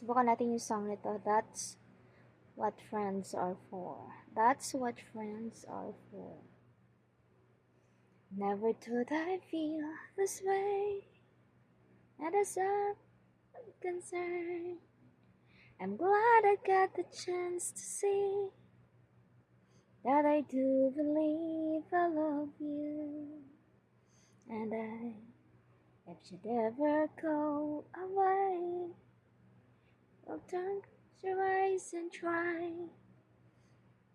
Subukan natin yung song nito. That's what friends are for. That's what friends are for. Never thought I'd feel this way. And as I'm concerned, I'm glad I got the chance to see that I do believe I love you. And if you'd ever go away, well, turn your eyes and try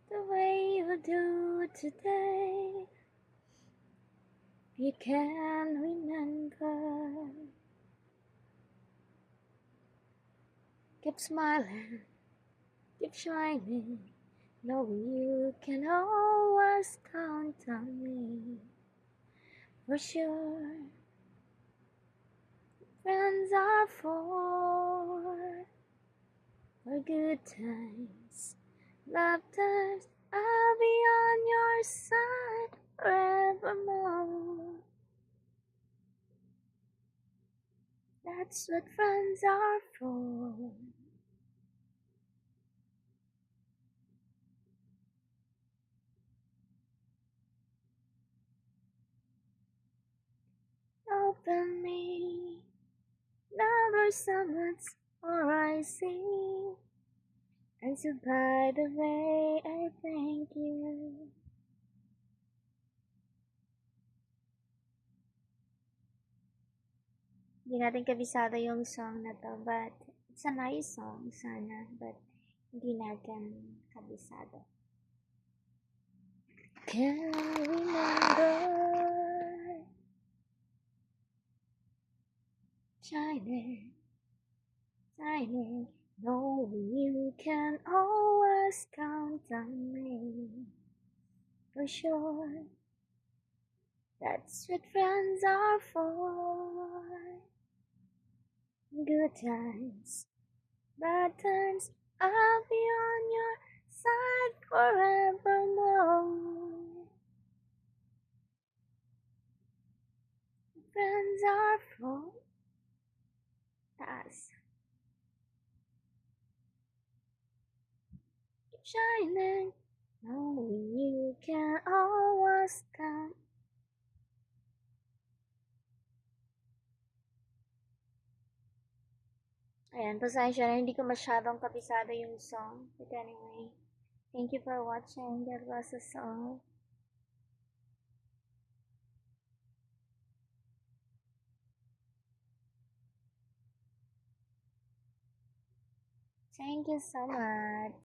the way you do today. You can remember. Keep smiling, keep shining, knowing you can always count on me. For sure, friends are for good times, love times. I'll be on your side forevermore. That's what friends are for. Open me, never someone's or I see. And so by the way, I thank you. Hindi natin kabisado yung song na to, but it's a nice song, sana, but hindi natin kabisado. Can remember shining, shining, knowing you can always count on me. For sure, that's what friends are for. Good times, bad times, I'll be on your side forevermore. Friends are for us. Keep shining, knowing you can always count. Ayan, pasensya na, hindi ko masyadong kabisado yung song. But anyway, thank you for watching. That was the song. Thank you so much.